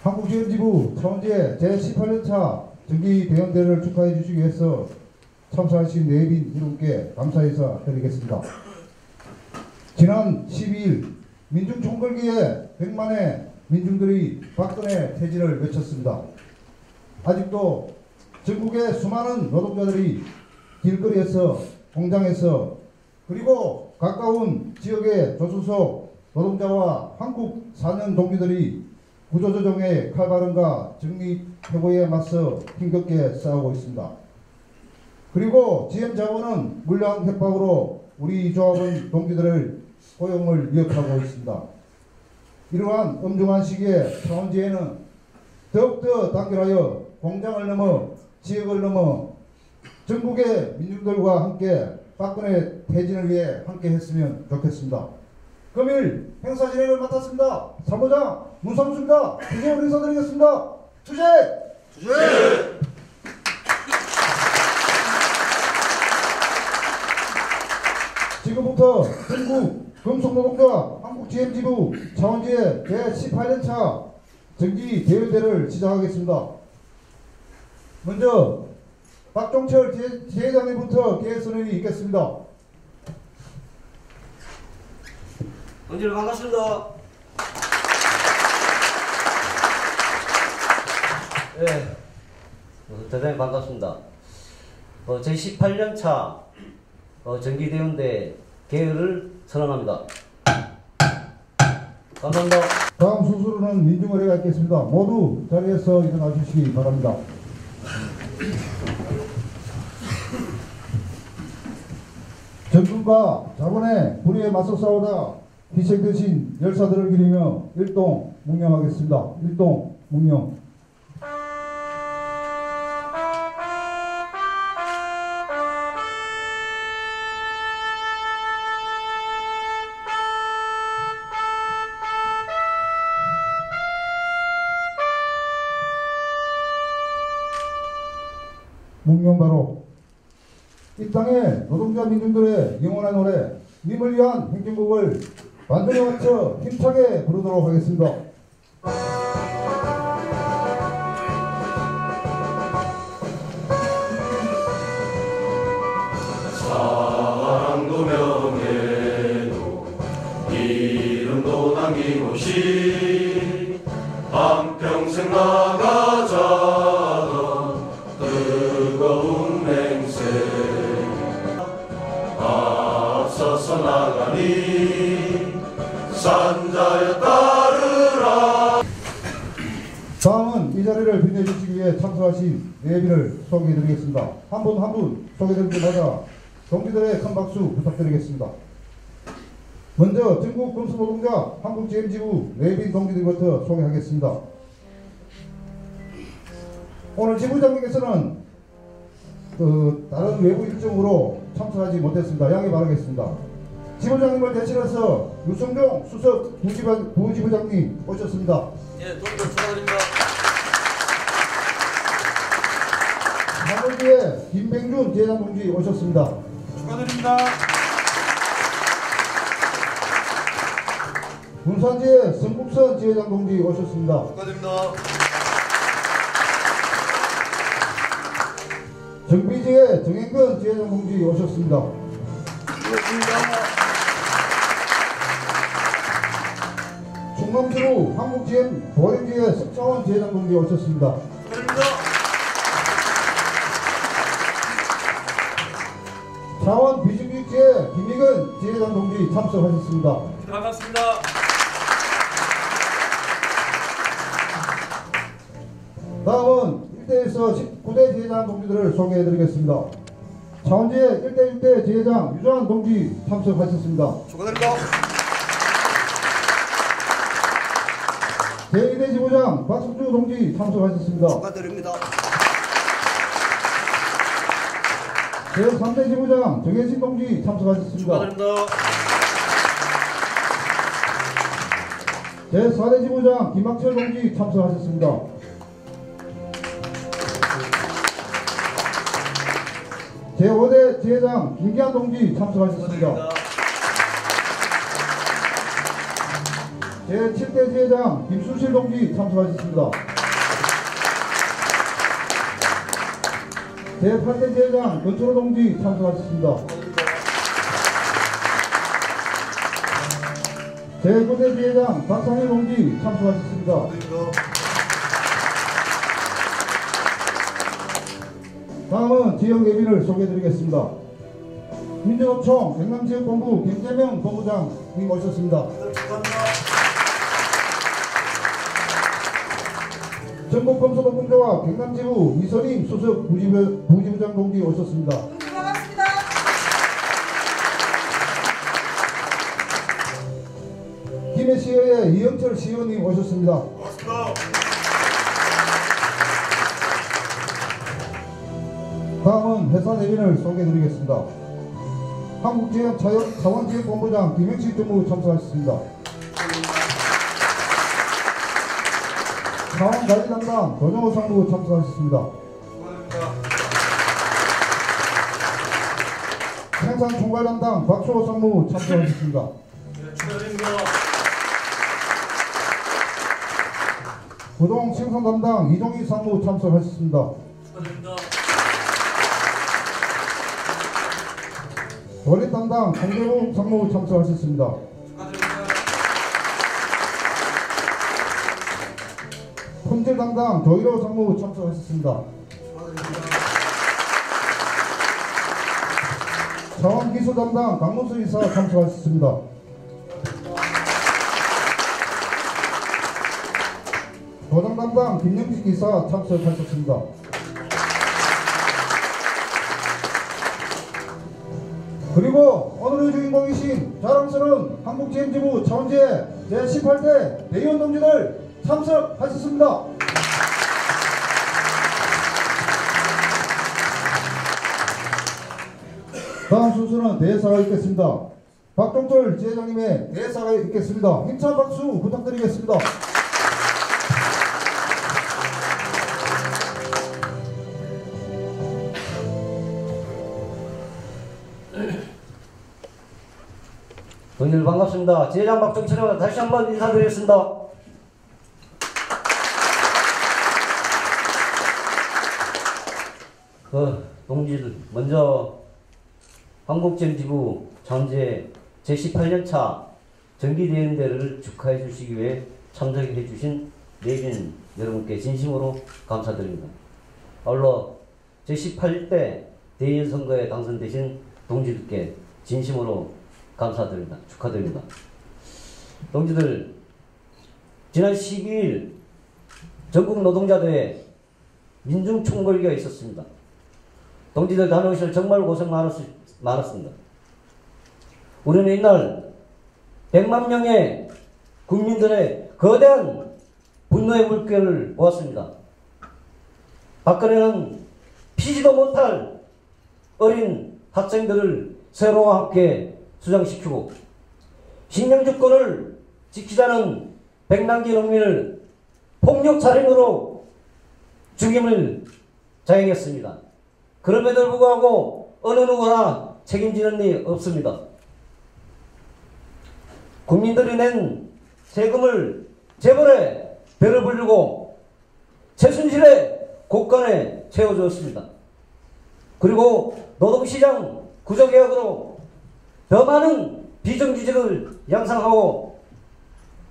한국지원지부 차원지의 제18년차 정기대원대를 축하해 주시기 위해서 참석하신 내빈 여러분께 감사 인사 드리겠습니다. 지난 12일 민중총궐기에 100만의 민중들이 박근혜 퇴진을 외쳤습니다. 아직도 전국의 수많은 노동자들이 길거리에서, 공장에서, 그리고 가까운 지역의 조수석 노동자와 한국 4년 동기들이 구조조정의 칼바람과 정리해고에 맞서 힘겹게 싸우고 있습니다. 그리고 GM자원은 물량 협박으로 우리 조합원 동기들을 고용을 위협하고 있습니다. 이러한 엄중한 시기에 차원지에는 더욱더 단결하여 공장을 넘어 지역을 넘어 전국의 민중들과 함께 박근혜 퇴진을 위해 함께 했으면 좋겠습니다. 금일 행사 진행을 맡았습니다. 사무장 문성수입니다. 투쟁을 인사드리겠습니다. 투쟁! 투쟁! 지금부터 전국 금속노동자 한국GM지부 차원지의 제18년차 정기대회대를 시작하겠습니다. 먼저 박종철 지회장님부터 개선을 있겠습니다. 동지들 반갑습니다. 네, 대단히 반갑습니다. 제18년차 정기대원대 개회를 선언합니다. 감사합니다. 다음 순서로는 민중의례가 있겠습니다. 모두 자리에서 일어나 주시기 바랍니다. 정권과 자본의 불의에 맞서 싸우다 희생되신 열사들을 기리며 일동 묵념하겠습니다. 일동 묵념. 묵념 바로 이 땅의 노동자 민중들의 영원한 노래 님을 위한 행진곡을 반전에 맞춰 힘차게 부르도록 하겠습니다. 사랑도 명예도 이름도 남김 없이 한평생 나가자던 뜨거운 맹세 앞서서 나가니 산자여 따르라. 다음은 이 자리를 빛내주시기 위해 참석하신 예비를 소개해드리겠습니다. 한 분 한 분 소개될 때마다 동지들의 큰 박수 부탁드리겠습니다. 먼저 전국 금수노동자 한국GM지부 예비 동지들부터 소개하겠습니다. 오늘 지부장님께서는 다른 외부 일정으로 참석하지 못했습니다. 양해 바라겠습니다. 지부장님을 대신해서 유성종 수석 부지부장님 오셨습니다. 예, 동지들 축하드립니다. 사무지에 김병준 지회장 동지 오셨습니다. 축하드립니다. 군산지에 성국선 지회장 동지 오셨습니다. 축하드립니다. 정비지에 정행근 지회장 동지 오셨습니다. 충남지구 한국GM 보행지에 석차원 지회장 동지 오셨습니다. 축하드립니다. 차원 비정규직지에 김희근 지회장 동지 참석하셨습니다. 반갑습니다. 다음은 1대에서 19대 지회장 동지들을 소개해드리겠습니다. 차원지의 1대 1대 지회장 유정환 동지 참석하셨습니다. 축하드립니다. 제2대 지부장 박승주 동지 참석하셨습니다. 축하드립니다. 제3대 지부장 정혜신 동지 참석하셨습니다. 축하드립니다. 제4대 지부장 김학철 동지 참석하셨습니다. 제5대 지회장 김기한 동지 참석하셨습니다. 제7대 지회장 김수실 동지 참석하셨습니다. 제8대 지회장 권철호 동지 참석하셨습니다. 제9대 지회장 박상희 동지 참석하셨습니다. 다음은 지역 예비를 소개해드리겠습니다. 민주노총 경남지역본부 김재명 본부장님 모셨습니다. 전국검소동공조와 경남지부 이선임 수석 부지부장 동지 오셨습니다. 반갑습니다. 김해시의회 이영철 시의원님 오셨습니다. 고맙습니다. 다음은 회사 내빈을 소개해드리겠습니다. 한국지역자원지역본부장 김영식 전무 참석하셨습니다. 자원관리담당 도정호 상무 참석하셨습니다. 생산총괄담당 박수호 상무 참석하셨습니다. 축하드립니다. 고동 생산담당 이종희 상무 참석하셨습니다. 축하드립니다. 원리 담당 강대부 상무 참석하셨습니다. 축하드립니다. 품질 담당 조일호 상무 참석하셨습니다. 자원기술 담당 강문수 이사 참석하셨습니다. 도당 담당 김영식 이사 참석하셨습니다. 그리고 오늘의 주인공이신 자랑스러운 한국지행지부 차원지회 제18대 대의원 동지들 참석하셨습니다. 다음 순서는 대사가 있겠습니다. 박종철 지회장님의 대사가 있겠습니다. 힘찬 박수 부탁드리겠습니다. 동지들 반갑습니다. 지회장 박종철입니다. 다시 한번 인사드리겠습니다. 동지들 먼저 한국지행지부 차원지회 제18년차 정기대행대회를 축하해 주시기 위해 참석해 주신 내빈 여러분께 진심으로 감사드립니다. 아울러 제18대 대의원 선거에 당선되신 동지들께 진심으로 감사드립니다. 축하드립니다. 동지들, 지난 12일 전국노동자대회 민중총궐기가 있었습니다. 동지들 다녀오셔서 정말 고생 많았습니다. 우리는 이날 100만 명의 국민들의 거대한 분노의 물결을 보았습니다. 박근혜는 피지도 못할 어린 학생들을 세로와 함께 수장시키고 식량주권을 지키자는 백남기 농민을 폭력살인으로 죽임을 자행했습니다. 그럼에도 불구하고 어느 누구나 책임지는 일 없습니다. 국민들이 낸 세금을 재벌에 배를 불리고 최순실의 곳간에 채워주었습니다. 그리고 노동시장 구조개혁으로 더 많은 비정규직을 양성하고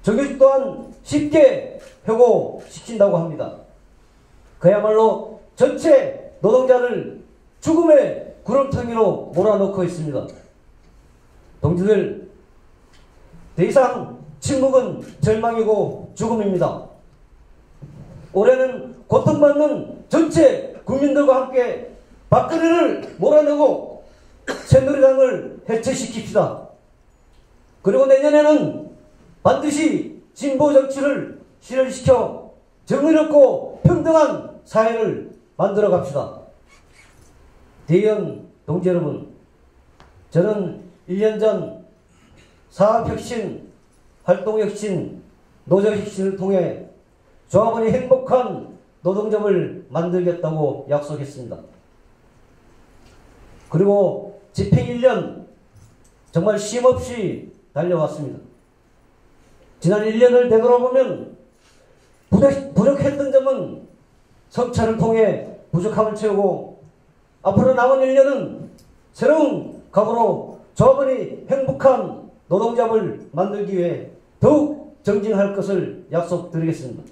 정규직 또한 쉽게 해고시킨다고 합니다. 그야말로 전체 노동자를 죽음의 구렁텅이로 몰아넣고 있습니다. 동지들, 더 이상 침묵은 절망이고 죽음입니다. 올해는 고통받는 전체 국민들과 함께 박근혜를 몰아내고 새누리당을 해체시킵시다. 그리고 내년에는 반드시 진보 정치를 실현시켜 정의롭고 평등한 사회를 만들어 갑시다. 대의원 동지 여러분, 저는 1년 전 사업혁신, 활동혁신, 노조혁신을 통해 조합원이 행복한 노동점을 만들겠다고 약속했습니다. 그리고 집행 1년 정말 쉼없이 달려왔습니다. 지난 1년을 되돌아보면 부족했던 점은 성찰을 통해 부족함을 채우고 앞으로 남은 1년은 새로운 각오로 조합원이 행복한 노동조합을 만들기 위해 더욱 정진할 것을 약속드리겠습니다.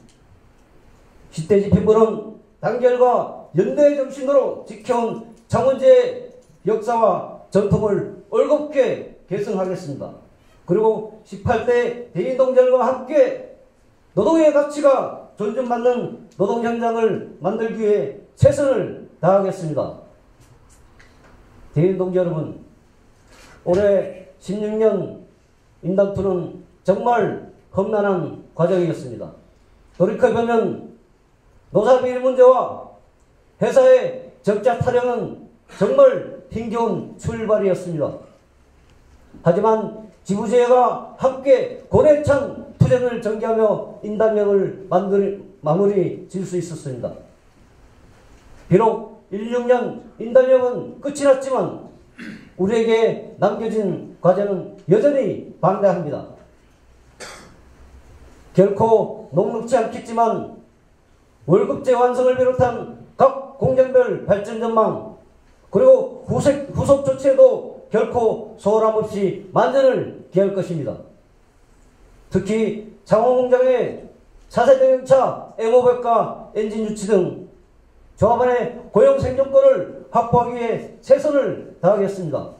10대 집행부는 단결과 연대의 정신으로 지켜온 창원제의 역사와 전통을 올곧게 계승하겠습니다. 그리고 18대 대인동절과 함께 노동의 가치가 존중받는 노동 현장을 만들기 위해 최선을 다하겠습니다. 대인동지 여러분, 올해 16년 인당투는 정말 험난한 과정이었습니다. 돌이켜보면 노사비리 문제와 회사의 적자 타령은 정말 힘겨운 출발이었습니다. 하지만 지부제가 함께 고래찬 투쟁을 전개하며 인단력을 마무리 지을 수 있었습니다. 비록 16년 인단력은 끝이 났지만 우리에게 남겨진 과제는 여전히 방대합니다. 결코 녹록지 않겠지만 월급제 완성을 비롯한 각 공장별 발전 전망 그리고 후속 조치에도 결코 소홀함 없이 만전을 기할 것입니다. 특히 창원공장의 차세대 경차, M500과 엔진 유치 등 조합원의 고용 생존권을 확보하기 위해 최선을 다하겠습니다.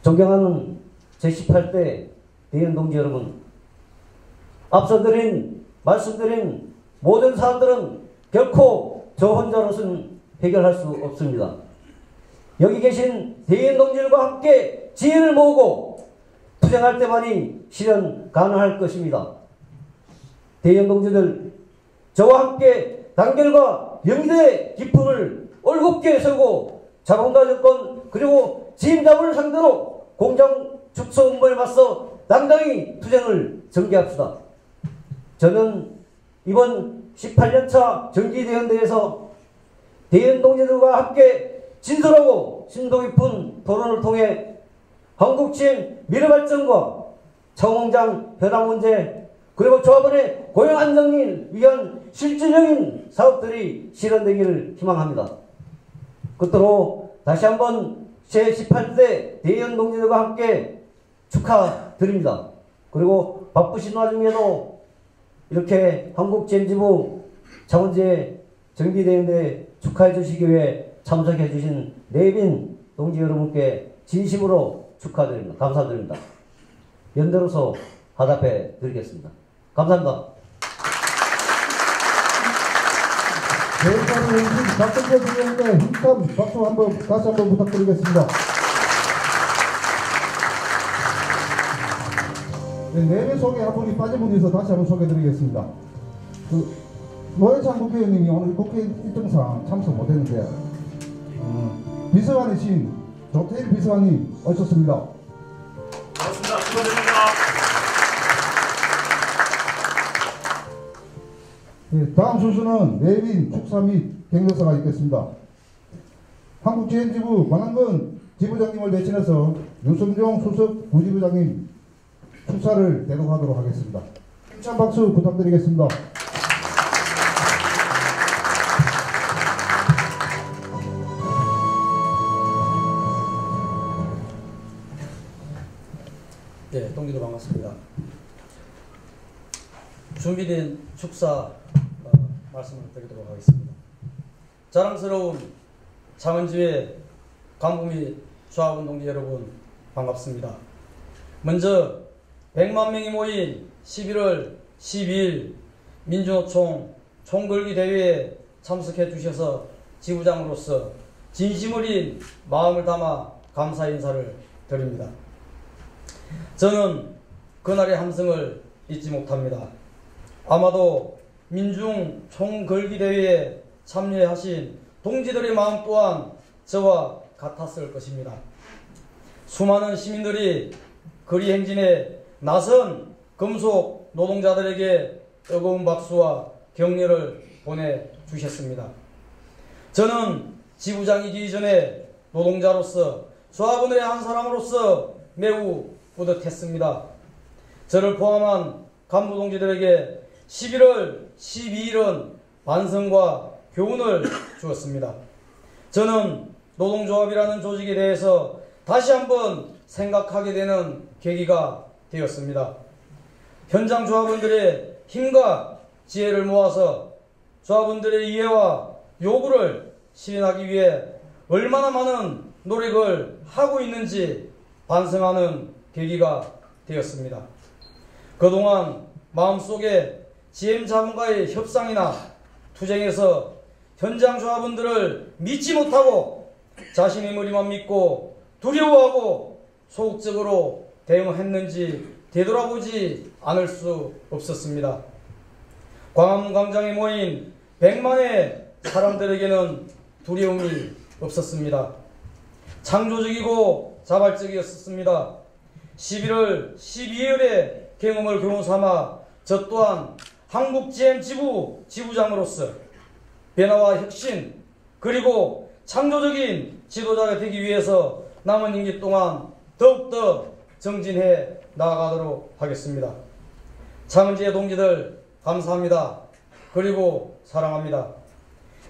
존경하는 제18대 대의원동지 여러분, 앞서 말씀드린 모든 사안들은 결코 저 혼자로서는 해결할 수 없습니다. 여기 계신 대의원동지들과 함께 지혜를 모으고 투쟁할 때만이 실현 가능할 것입니다. 대의원동지들, 저와 함께 단결과 연대의 기쁨을 올곧게 세우고 자본가 정권 그리고 지임자분을 상대로 공장 축소 음모에 맞서 당당히 투쟁을 전개합시다. 저는 이번 18년차 정기대연대회에서 대의원동지들과 함께 진솔하고 심도 깊은 토론을 통해 한국지의 미래발전과 창원공장 현황 문제 그리고 조합원의 고용 안정을 위한 실질적인 사업들이 실현되기를 희망합니다. 끝으로 다시 한번 제18대 대의원동지들과 함께 축하드립니다. 그리고 바쁘신 와중에도 이렇게 한국지엠지부 창원제 정기대회에 축하해 주시기 위해 참석해 주신 내빈 동지 여러분께 진심으로 축하드립니다. 감사드립니다. 연대로서 화답해 드리겠습니다. 감사합니다. 대회장을 해주신 박정재 주의원께 힘찬 박수 다시 한번 부탁드리겠습니다. 네, 내외 소개한 분이 빠진 분이 있어 다시 한번 소개해드리겠습니다. 노회찬 국회의원님이 오늘 국회 일정상 참석 못했는데 비서관이신 조태일 비서관님 오셨습니다. 반갑습니다. 축하드립니다. 네, 다음 순서는 내빈 축사 및 격려사가 있겠습니다. 한국지엠지부 관한군 지부장님을 대신해서 유승종 수석 부지부장님 축사를 대동하도록 하겠습니다. 힘찬 박수 부탁드리겠습니다. 네, 동기도 반갑습니다. 준비된 축사 말씀을 드리도록 하겠습니다. 자랑스러운 창원지회 간부 및 조합원 동지 여러분 반갑습니다. 먼저 100만 명이 모인 11월 12일 민주노총 총걸기 대회에 참석해 주셔서 지부장으로서 진심 어린 마음을 담아 감사 인사를 드립니다. 저는 그날의 함성을 잊지 못합니다. 아마도 민중 총걸기 대회에 참여하신 동지들의 마음 또한 저와 같았을 것입니다. 수많은 시민들이 거리 행진에 나선 금속 노동자들에게 뜨거운 박수와 격려를 보내주셨습니다. 저는 지부장이기 이전에 노동자로서 조합원의 한 사람으로서 매우 뿌듯했습니다. 저를 포함한 간부 동지들에게 11월 12일은 반성과 교훈을 주었습니다. 저는 노동조합이라는 조직에 대해서 다시 한번 생각하게 되는 계기가 되었습니다. 현장 조합원들의 힘과 지혜를 모아서 조합원들의 이해와 요구를 실현하기 위해 얼마나 많은 노력을 하고 있는지 반성하는 계기가 되었습니다. 그동안 마음속에 GM자본과의 협상이나 투쟁에서 현장 조합원들을 믿지 못하고 자신의 머리만 믿고 두려워하고 소극적으로 대응했는지 되돌아보지 않을 수 없었습니다. 광화문 광장에 모인 100만의 사람들에게는 두려움이 없었습니다. 창조적이고 자발적이었습니다. 11월 12일의 경험을 교훈 삼아 저 또한 한국 GM 지부 지부장으로서 변화와 혁신 그리고 창조적인 지도자가 되기 위해서 남은 임기 동안 더욱더 정진해 나아가도록 하겠습니다. 창은지의 동지들 감사합니다. 그리고 사랑합니다.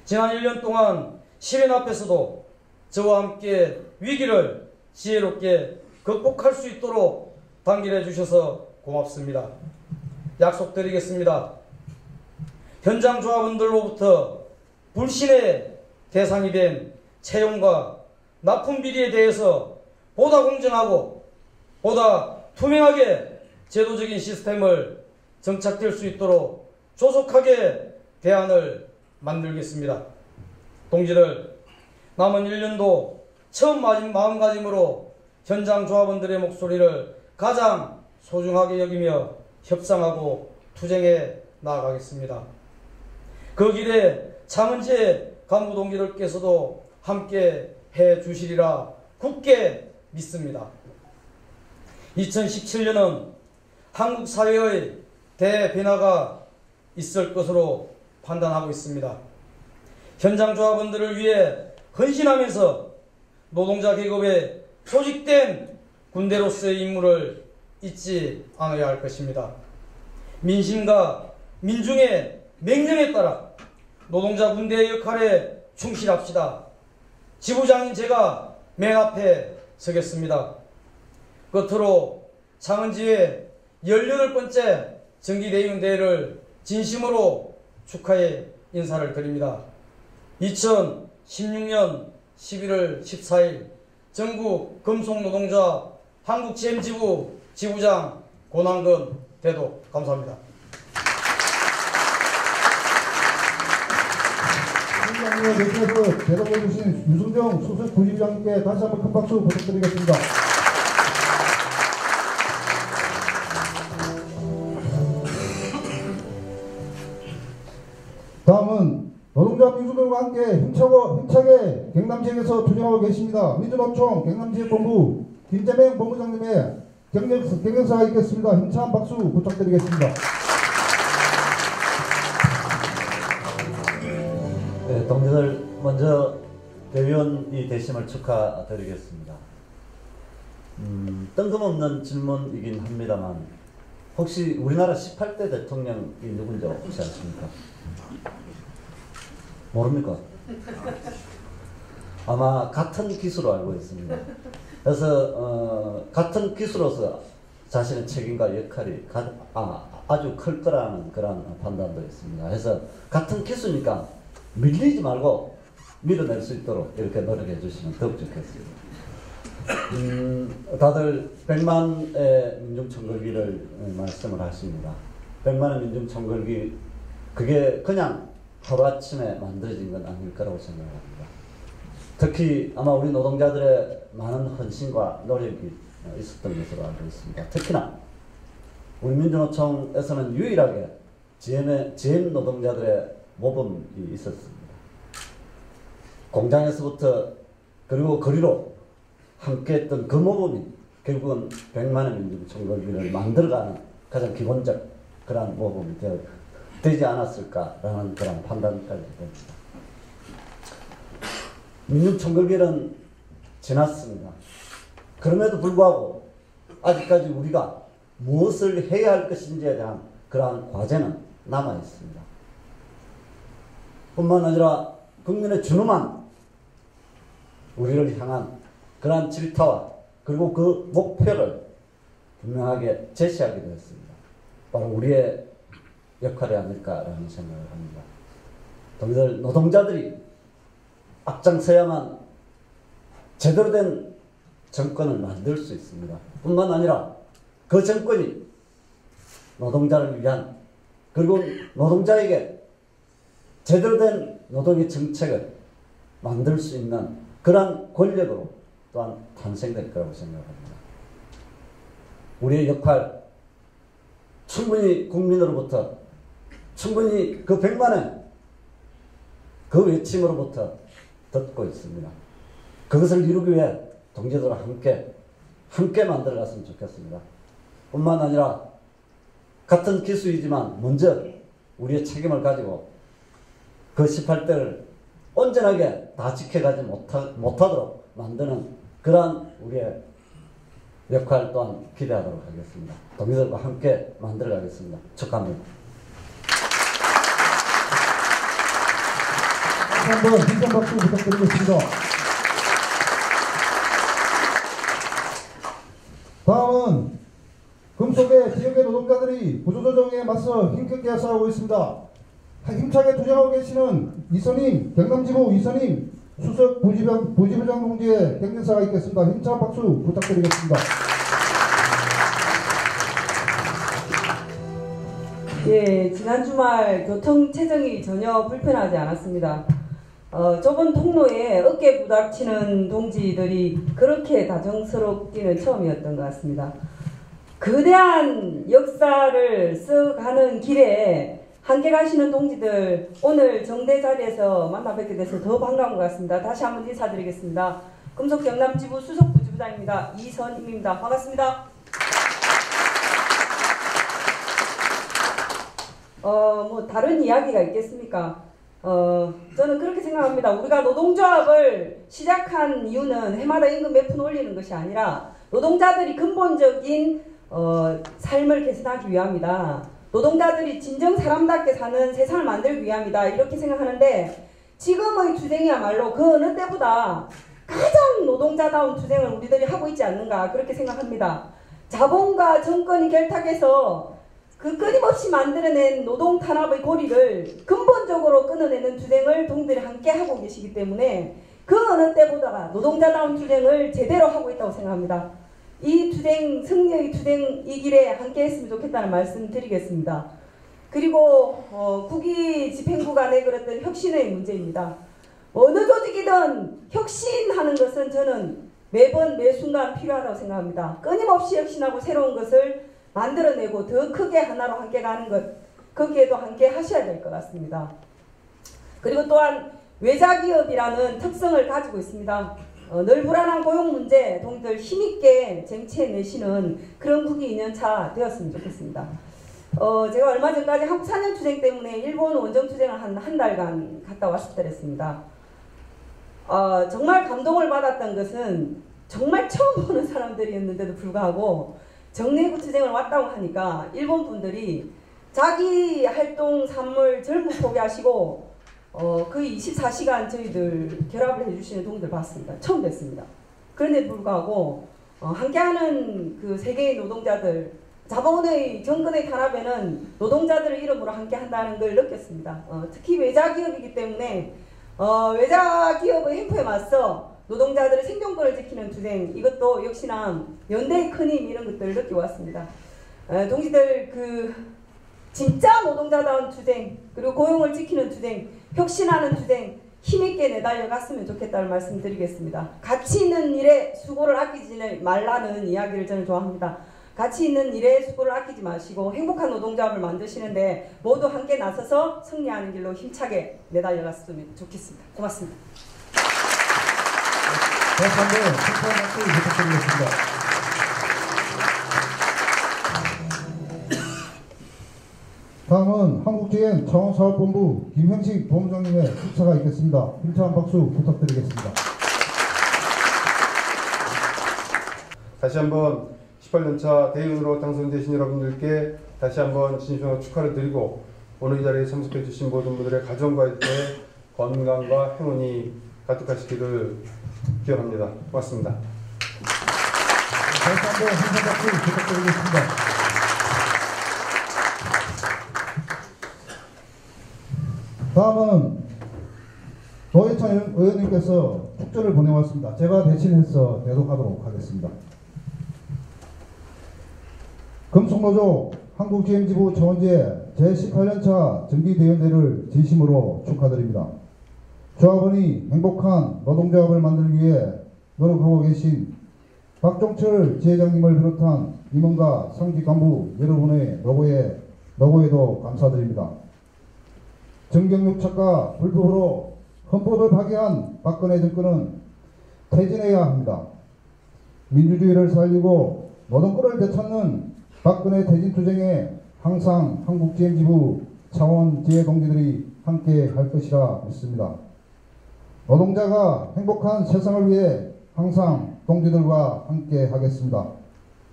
지난 1년 동안 시련 앞에서도 저와 함께 위기를 지혜롭게 극복할 수 있도록 단결해 주셔서 고맙습니다. 약속드리겠습니다. 현장 조합원들로부터 불신의 대상이 된 채용과 납품 비리에 대해서 보다 공정하고 보다 투명하게 제도적인 시스템을 정착될 수 있도록 조속하게 대안을 만들겠습니다. 동지들, 남은 1년도 처음 마음가짐으로 현장 조합원들의 목소리를 가장 소중하게 여기며 협상하고 투쟁해 나아가겠습니다. 그 길에 창은지의 간부 동지들께서도 함께 해 주시리라 굳게 믿습니다. 2017년은 한국 사회의 대변화가 있을 것으로 판단하고 있습니다. 현장 조합원들을 위해 헌신하면서 노동자 계급의 조직된 군대로서의 임무를 잊지 않아야 할 것입니다. 민심과 민중의 명령에 따라 노동자 군대의 역할에 충실합시다. 지부장인 제가 맨 앞에 서겠습니다. 끝으로 창은지의 18번째 정기대의원대회를 진심으로 축하해 인사를 드립니다. 2016년 11월 14일 전국 금속노동자 한국GM지부 지부장 권한근 대도 감사합니다. 현장에 대표해서 대답해주신 유승정 수석 부지부장님께 다시 한번 큰 박수 부탁드리겠습니다. 다음은 노동자 민주들과 함께 힘차게 경남지역에서 투쟁하고 계십니다. 민주노총 경남지역본부 김재명 본부장님의 경력서가 있겠습니다. 힘찬 박수 부탁드리겠습니다. 네, 동지들 먼저 대의원 이 대심을 축하드리겠습니다. 뜬금없는 질문이긴 합니다만 혹시 우리나라 18대 대통령이 누군지 혹시 아십니까? 모릅니까? 아마 같은 기수로 알고 있습니다. 그래서 같은 기수로서 자신의 책임과 역할이 아주 클 거라는 그런 판단도 있습니다. 그래서 같은 기수니까 밀리지 말고 밀어낼 수 있도록 이렇게 노력해 주시면 더욱 좋겠습니다. 다들 100만의 민중총궐기를 말씀을 하십니다. 100만의 민중총궐기 그게 그냥 하루아침에 만들어진 건 아닐 거라고 생각합니다. 특히 아마 우리 노동자들의 많은 헌신과 노력이 있었던 것으로 알고 있습니다. 특히나 우리 민주노총에서는 유일하게 GM 노동자들의 모범이 있었습니다. 공장에서부터 그리고 거리로 함께했던 그 모범이 결국은 100만의 민중총궐기를 만들어가는 가장 기본적 그런 모범이 되지 않았을까라는 그런 판단까지 됩니다. 민중총궐기는 지났습니다. 그럼에도 불구하고 아직까지 우리가 무엇을 해야 할 것인지에 대한 그러한 과제는 남아 있습니다. 뿐만 아니라 국민의 준엄한 우리를 향한 그러한 질타와 그리고 그 목표를 분명하게 제시하게 되었습니다. 바로 우리의 역할이 아닐까라는 생각을 합니다. 동의들 노동자들이 앞장서야만 제대로 된 정권을 만들 수 있습니다. 뿐만 아니라 그 정권이 노동자를 위한 그리고 노동자에게 제대로 된 노동의 정책을 만들 수 있는 그러한 권력으로 또한 탄생될 거라고 생각합니다. 우리의 역할 충분히 국민으로부터 충분히 그 100만의 그 외침으로부터 듣고 있습니다. 그것을 이루기 위해 동지들과 함께 만들어갔으면 좋겠습니다. 뿐만 아니라 같은 기수이지만 먼저 우리의 책임을 가지고 그 18대를 온전하게 다 지켜가지 못하도록 만드는 그러한 우리의 역할 또한 기대하도록 하겠습니다. 동지들과 함께 만들어가겠습니다. 축하합니다. 한번 힘찬 박수 부탁드리겠습니다. 다음은 금속의 지역의 노동자들이 구조조정에 맞서 힘겹게 싸우고 있습니다. 힘차게 투쟁하고 계시는 이선임, 경남지부 이선임 수석 부지부장 동지의 경진사가 있겠습니다. 힘찬 박수 부탁드리겠습니다. 예, 지난 주말 교통 체증이 전혀 불편하지 않았습니다. 좁은 통로에 어깨 부닥치는 동지들이 그렇게 다정스럽기는 처음이었던 것 같습니다. 거대한 역사를 써가는 길에 함께 가시는 동지들 오늘 정대 자리에서 만나 뵙게 돼서 더 반가운 것 같습니다. 다시 한번 인사드리겠습니다. 금속 경남지부 수석 부지부장입니다. 이선임입니다. 반갑습니다. 뭐 다른 이야기가 있겠습니까? 저는 그렇게 생각합니다. 우리가 노동조합을 시작한 이유는 해마다 임금 몇 푼 올리는 것이 아니라 노동자들이 근본적인 삶을 개선하기 위함이다. 노동자들이 진정 사람답게 사는 세상을 만들기 위함이다. 이렇게 생각하는데 지금의 투쟁이야말로 그 어느 때보다 가장 노동자다운 투쟁을 우리들이 하고 있지 않는가 그렇게 생각합니다. 자본과 정권이 결탁해서 그 끊임없이 만들어낸 노동 탄압의 고리를 근본적으로 끊어내는 투쟁을 동들이 함께 하고 계시기 때문에 그 어느 때보다 노동자다운 투쟁을 제대로 하고 있다고 생각합니다. 이 투쟁, 승리의 투쟁 이 길에 함께 했으면 좋겠다는 말씀 드리겠습니다. 그리고 국위 집행부가 내걸었던 혁신의 문제입니다. 어느 조직이든 혁신하는 것은 저는 매번 매순간 필요하다고 생각합니다. 끊임없이 혁신하고 새로운 것을 만들어내고 더 크게 하나로 함께 가는 것, 거기에도 함께 하셔야 될 것 같습니다. 그리고 또한 외자기업이라는 특성을 가지고 있습니다. 늘 불안한 고용 문제 동들 힘있게 쟁취해내시는 그런 국위 2년차 되었으면 좋겠습니다. 제가 얼마 전까지 한국 4년 투쟁 때문에 일본 원정 투쟁을 한 달간 갔다 왔었더랬습니다. 정말 감동을 받았던 것은 정말 처음 보는 사람들이었는데도 불구하고 정례구 투쟁을 왔다고 하니까 일본 분들이 자기 활동 산물 전부 포기하시고 거의 24시간 저희들 결합을 해주시는 동들 봤습니다. 처음 뵀습니다. 그런데도 불구하고 함께하는 그 세계의 노동자들 자본의 정권의 탄압에는 노동자들의 이름으로 함께한다는 걸 느꼈습니다. 특히 외자기업이기 때문에 외자기업의 횡포에 맞서 노동자들의 생존권을 지키는 투쟁 이것도 역시나 연대의 큰 힘 이런 것들을 느껴왔습니다. 동지들 그 진짜 노동자다운 투쟁 그리고 고용을 지키는 투쟁 혁신하는 투쟁 힘있게 내달려갔으면 좋겠다는 말씀 드리겠습니다. 가치 있는 일에 수고를 아끼지 말라는 이야기를 저는 좋아합니다. 가치 있는 일에 수고를 아끼지 마시고 행복한 노동조합을 만드시는데 모두 함께 나서서 승리하는 길로 힘차게 내달려갔으면 좋겠습니다. 고맙습니다. 다시 한번 축하의 박수 부탁드리겠습니다. 다음은 한국GM 창원사업본부 김형식 본부장님의 축사가 있겠습니다. 힘찬 박수 부탁드리겠습니다. 다시 한번 18년차 대의원으로 당선되신 여러분들께 다시 한번 진심으로 축하를 드리고 오늘 이 자리에 참석해 주신 모든 분들의 가정과 일터에 건강과 행운이 가득하시기를 기원합니다. 고맙습니다. 다시 한번 행사 박수 부탁드리겠습니다. 다음은 노회찬 의원님께서 축전을 보내왔습니다. 제가 대신해서 대독하도록 하겠습니다. 금속노조 한국GM지부 차원제 제18년차 정기대연대를 진심으로 축하드립니다. 조합원이 행복한 노동조합을 만들기 위해 노력하고 계신 박종철 지회장님을 비롯한 임원과 상직 간부 여러분의 노고에도 감사드립니다. 정경유착과 불법으로 헌법을 파괴한 박근혜 정권은 퇴진해야 합니다. 민주주의를 살리고 노동권을 되찾는 박근혜 퇴진 투쟁에 항상 한국GM지부 차원 지회 동지들이 함께 할 것이라 믿습니다. 노동자가 행복한 세상을 위해 항상 동지들과 함께 하겠습니다.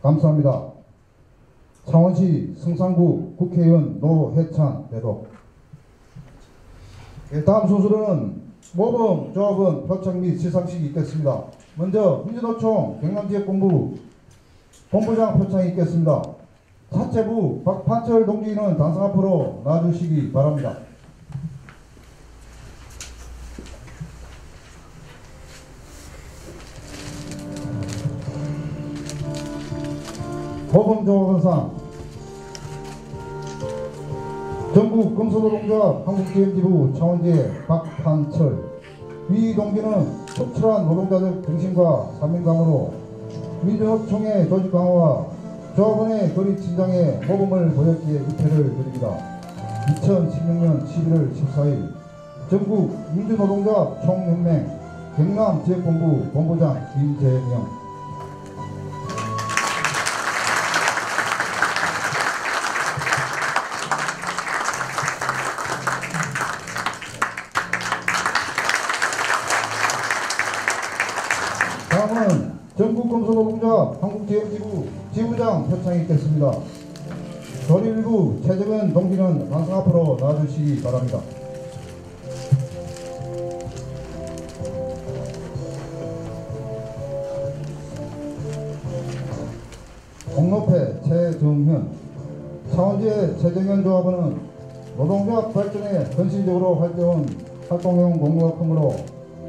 감사합니다. 창원시 성산구 국회의원 노회찬 대독. 다음 순서로는 모범 조합원 표창 및 시상식이 있겠습니다. 먼저 민주노총 경남지역본부 본부장 표창이 있겠습니다. 차체부 박판철 동지는 단상 앞으로 나와주시기 바랍니다. 모범조합원상 전국 금속노동조합 한국GM지부 차원제 박판철. 위 동기는 척철한 노동자적 정신과 사명감으로 민주노총의 조직 강화와 조합원의 거리 진장에 모범을 보였기에 입회를 드립니다. 2016년 11월 14일 전국 민주노동조합 총연맹 경남지역본부 본부장 김재명. 다음은 전국금속노동조합 한국GM지부 지부장 표창이 있겠습니다. 조립일부 최정은 동지는 단상 앞으로 나와주시기 바랍니다. 공로패 최정현. 차원지의 최정현 조합원은 노동조합 발전에 헌신적으로 활동형 공무학금으로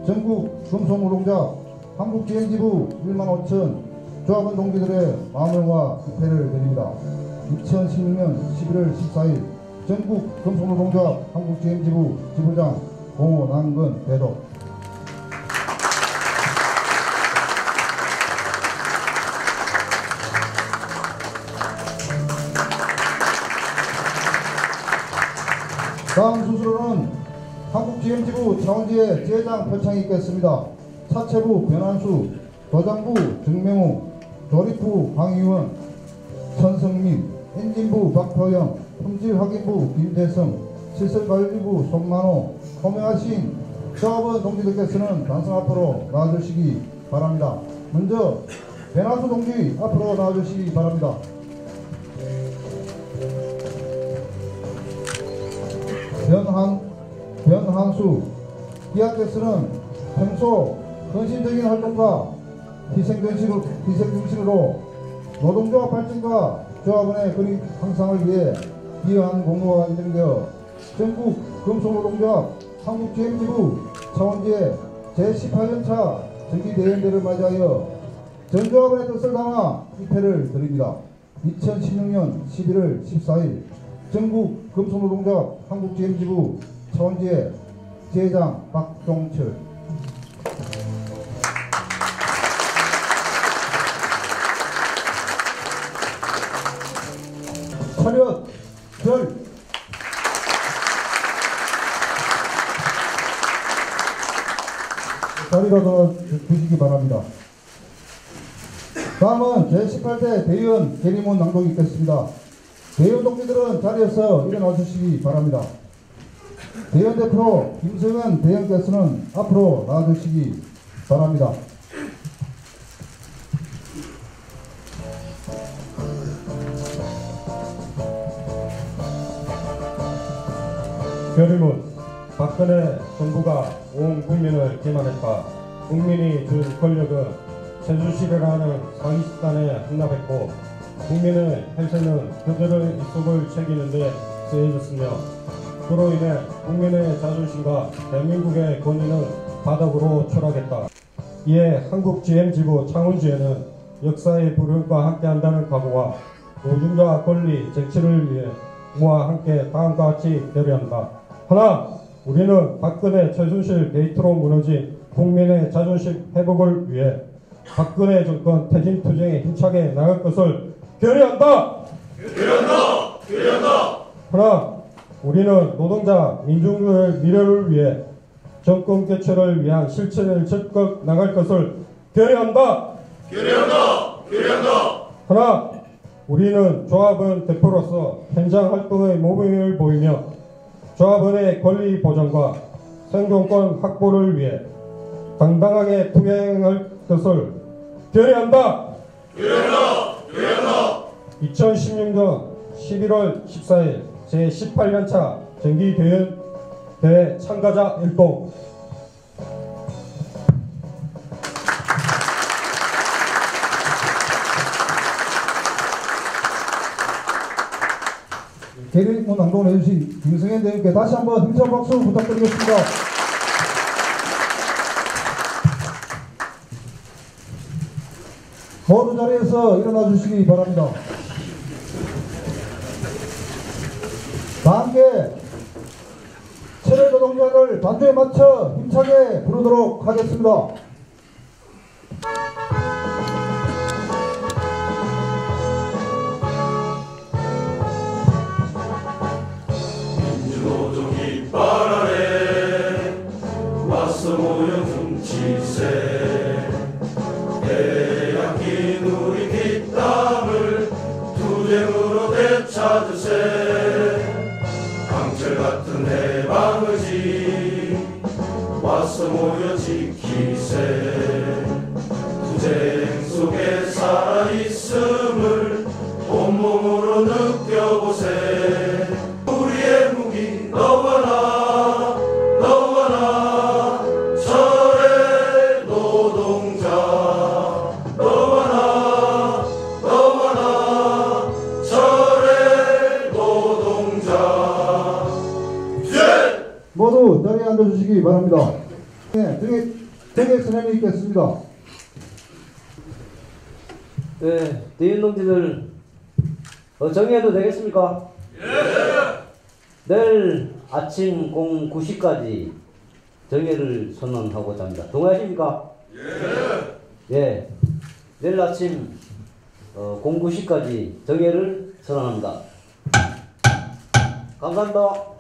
전국 금속노동조합 한국GM지부 1만 5천 조합원 동지들의 마음을 모아 입회를 드립니다. 2016년 11월 14일 전국 금속노동조합 한국GM지부 지부장 고남근 대독. 다음 순서로는 한국GM지부 차원지의 지회장 표창이 있겠습니다. 차체부 변한수, 도장부 정명우, 조립부 황희원, 천성민, 엔진부 박토영, 품질확인부 김대성, 시설관리부 손만호, 호명하신 조합원 동지들께서는 단상 앞으로 나와주시기 바랍니다. 먼저 변한수 동지 앞으로 나와주시기 바랍니다. 변한수 이하께서는 평소 헌신적인 활동과 희생정신으로 노동조합 발전과 조합원의 권익 향상을 위해 기여한 공로가 인정되어 전국 금속노동조합 한국GM지부 차원지의 제18년차 정기대연대를 맞이하여 전조합원의 뜻을 담아 입회를 드립니다. 2016년 11월 14일 전국 금속노동조합 한국GM지부 차원지의 지회장 박종철. 차렷 별. 자리로 주시기 바랍니다. 다음은 제18대 대의원 계리문 낭독이 있겠습니다. 대의원 동지들은 자리에서 일어나 주시기 바랍니다. 대의원 대표 김성현 대의원께서는 앞으로 나와주시기 바랍니다. 결의문 박근혜 정부가 온 국민을 기만했다. 국민이 준 권력은 최순실이라는 사기 집단에 헌납했고 국민의 헬세는 그들의 입속을 챙기는 데 쓰여졌으며 그로 인해 국민의 자존심과 대한민국의 권위는 바닥으로 추락했다. 이에 한국 GM지부 창원지회는 역사의 불효과 함께한다는 각오와 노동자 권리 쟁취를 위해 모아 함께 다음과 같이 결의한다. 하나, 우리는 박근혜 최순실 게이트로 무너진 국민의 자존심 회복을 위해 박근혜 정권 퇴진 투쟁에 힘차게 나갈 것을 결의한다. 하나, 우리는 노동자 민중의 미래를 위해 정권 교체를 위한 실천을 적극 나갈 것을 결의한다. 하나, 우리는 조합원 대표로서 현장 활동의 모범을 보이며 조합원의 권리 보장과 생존권 확보를 위해 당당하게 투쟁할 것을 결의한다. 2016년 11월 14일 제18년차 정기대회 참가자 일동. 계획문 낭독을 해주신 김승현 대표께 다시 한번 힘찬 박수 부탁드리겠습니다. 모두 자리에서 일어나 주시기 바랍니다. 다 함께 체력 노동자를 반주에 맞춰 힘차게 부르도록 하겠습니다. 민주노조 깃발 아래 맞서 모여 훔치세 빼앗긴 우리 핏땀을 투쟁으로 되찾으세 강철 같은 해방의지 맞서 모여 지키세 투쟁 속에 살아있음을 온몸으로 느껴보세 우리의 무기 너와 나 철의 노동자 너와 나 철의 노동자 모두 자리에 앉아주시기 바랍니다. 네, 되게 선언이 있겠습니다. 네, 대인동지들 정리해도 되겠습니까? 내일 아침 09시까지 정회를 선언하고자 합니다. 동의하십니까? 예. 내일 아침 09시까지 정회를 선언합니다. 감사합니다.